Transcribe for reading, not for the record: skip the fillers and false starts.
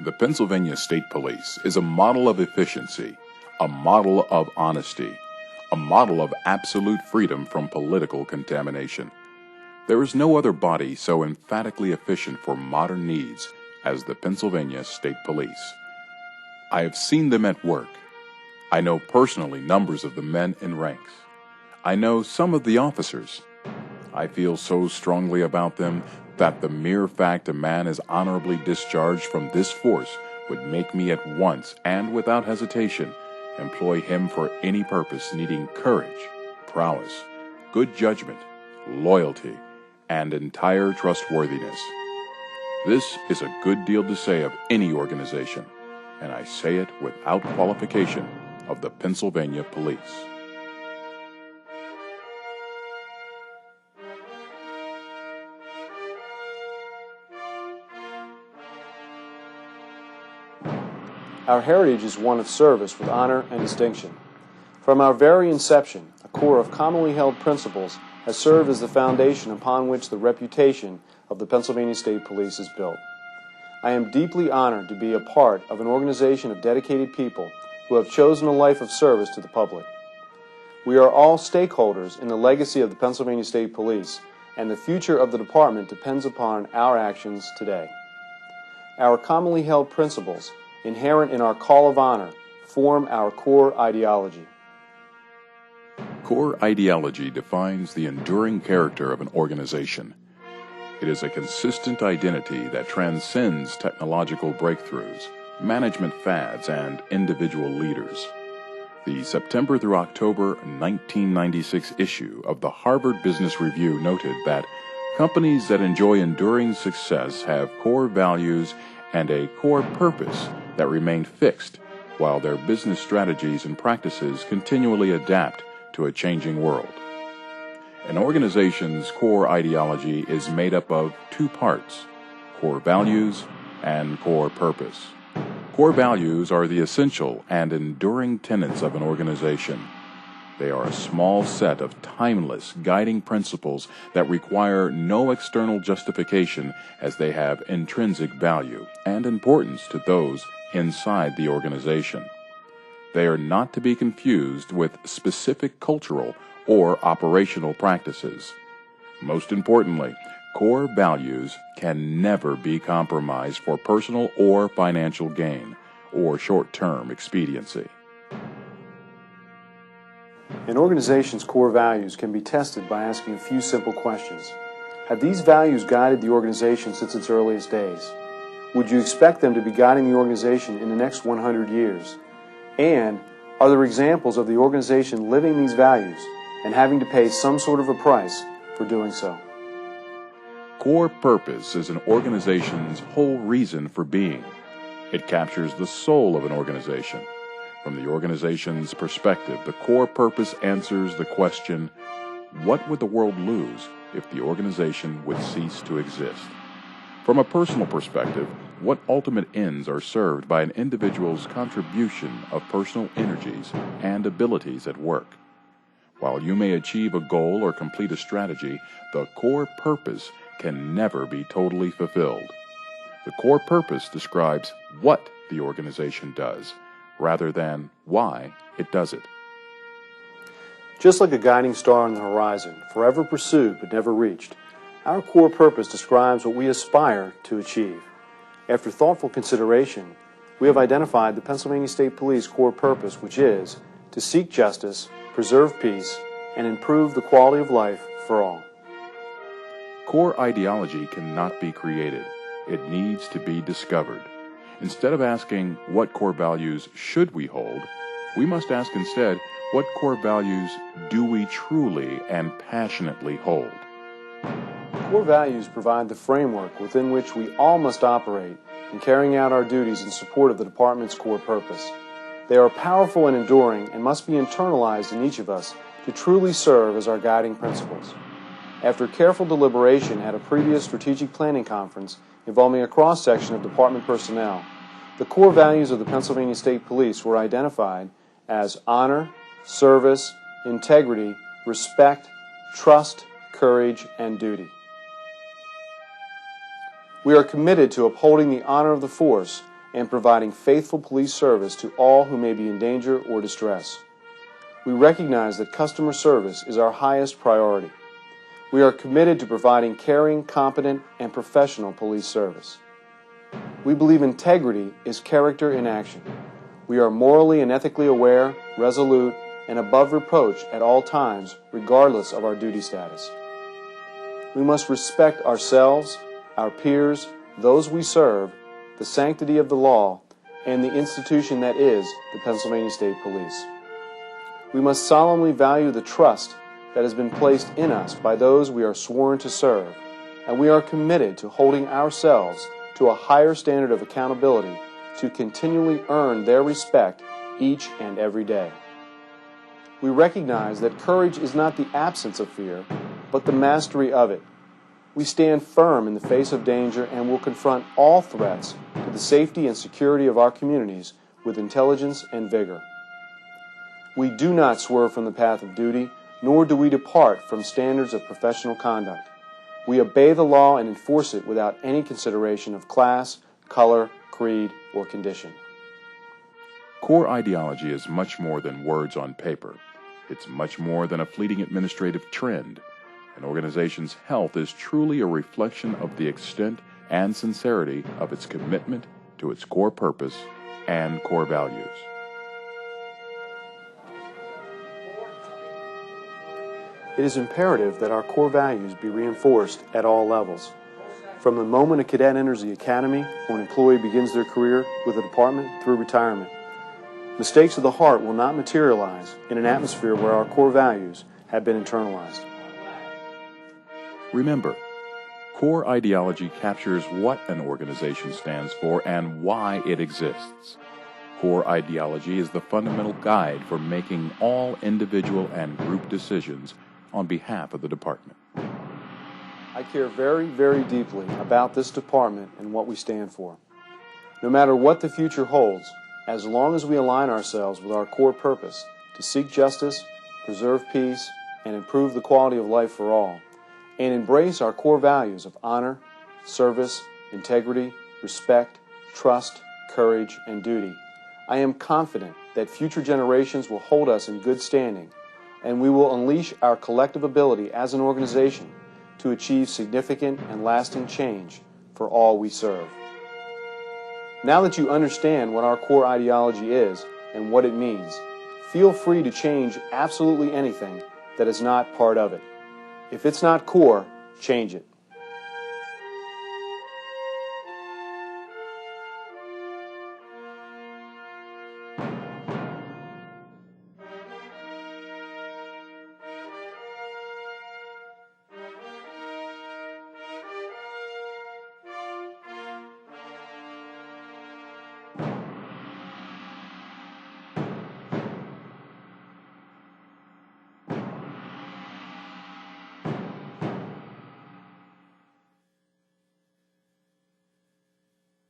The Pennsylvania State Police is a model of efficiency, a model of honesty, a model of absolute freedom from political contamination. There is no other body so emphatically efficient for modern needs as the Pennsylvania State Police. I have seen them at work. I know personally numbers of the men in ranks. I know some of the officers. I feel so strongly about them that the mere fact a man is honorably discharged from this force would make me at once and without hesitation employ him for any purpose needing courage, prowess, good judgment, loyalty, and entire trustworthiness. This is a good deal to say of any organization, and I say it without qualification of the Pennsylvania Police. Our heritage is one of service with honor and distinction. From our very inception, a core of commonly held principles has served as the foundation upon which the reputation of the Pennsylvania State Police is built. I am deeply honored to be a part of an organization of dedicated people who have chosen a life of service to the public. We are all stakeholders in the legacy of the Pennsylvania State Police, and the future of the department depends upon our actions today. Our commonly held principles, inherent in our call of honor, form our core ideology. Core ideology defines the enduring character of an organization. It is a consistent identity that transcends technological breakthroughs, management fads, and individual leaders. The September through October 1996 issue of the Harvard Business Review noted that companies that enjoy enduring success have core values and a core purpose that remain fixed, while their business strategies and practices continually adapt to a changing world. An organization's core ideology is made up of two parts: core values and core purpose. Core values are the essential and enduring tenets of an organization. They are a small set of timeless guiding principles that require no external justification, as they have intrinsic value and importance to those inside the organization. They are not to be confused with specific cultural or operational practices. Most importantly, core values can never be compromised for personal or financial gain or short-term expediency. An organization's core values can be tested by asking a few simple questions. Have these values guided the organization since its earliest days? Would you expect them to be guiding the organization in the next 100 years? And are there examples of the organization living these values and having to pay some sort of a price for doing so? Core purpose is an organization's whole reason for being. It captures the soul of an organization. From the organization's perspective, the core purpose answers the question, what would the world lose if the organization would cease to exist? From a personal perspective, what ultimate ends are served by an individual's contribution of personal energies and abilities at work? While you may achieve a goal or complete a strategy, the core purpose can never be totally fulfilled. The core purpose describes what the organization does, rather than why it does it. Just like a guiding star on the horizon, forever pursued but never reached, our core purpose describes what we aspire to achieve. After thoughtful consideration, we have identified the Pennsylvania State Police core purpose, which is to seek justice, preserve peace, and improve the quality of life for all. Core ideology cannot be created. It needs to be discovered. Instead of asking, what core values should we hold, we must ask instead, what core values do we truly and passionately hold? Core values provide the framework within which we all must operate in carrying out our duties in support of the department's core purpose. They are powerful and enduring and must be internalized in each of us to truly serve as our guiding principles. After careful deliberation at a previous strategic planning conference involving a cross-section of department personnel, the core values of the Pennsylvania State Police were identified as honor, service, integrity, respect, trust, courage, and duty. We are committed to upholding the honor of the force and providing faithful police service to all who may be in danger or distress. We recognize that customer service is our highest priority. We are committed to providing caring, competent, and professional police service. We believe integrity is character in action. We are morally and ethically aware, resolute, and above reproach at all times, regardless of our duty status. We must respect ourselves, our peers, those we serve, the sanctity of the law, and the institution that is the Pennsylvania State Police. We must solemnly value the trust that has been placed in us by those we are sworn to serve, and we are committed to holding ourselves to a higher standard of accountability to continually earn their respect each and every day. We recognize that courage is not the absence of fear, but the mastery of it. We stand firm in the face of danger and will confront all threats to the safety and security of our communities with intelligence and vigor. We do not swerve from the path of duty, nor do we depart from standards of professional conduct. We obey the law and enforce it without any consideration of class, color, creed, or condition. Core ideology is much more than words on paper. It's much more than a fleeting administrative trend. An organization's health is truly a reflection of the extent and sincerity of its commitment to its core purpose and core values. It is imperative that our core values be reinforced at all levels. From the moment a cadet enters the academy or an employee begins their career with the department through retirement. Mistakes of the heart will not materialize in an atmosphere where our core values have been internalized. Remember, core ideology captures what an organization stands for and why it exists. Core ideology is the fundamental guide for making all individual and group decisions on behalf of the department. I care very, very deeply about this department and what we stand for. No matter what the future holds, as long as we align ourselves with our core purpose to seek justice, preserve peace, and improve the quality of life for all, and embrace our core values of honor, service, integrity, respect, trust, courage, and duty, I am confident that future generations will hold us in good standing, and we will unleash our collective ability as an organization to achieve significant and lasting change for all we serve. Now that you understand what our core ideology is and what it means, feel free to change absolutely anything that is not part of it. If it's not core, change it.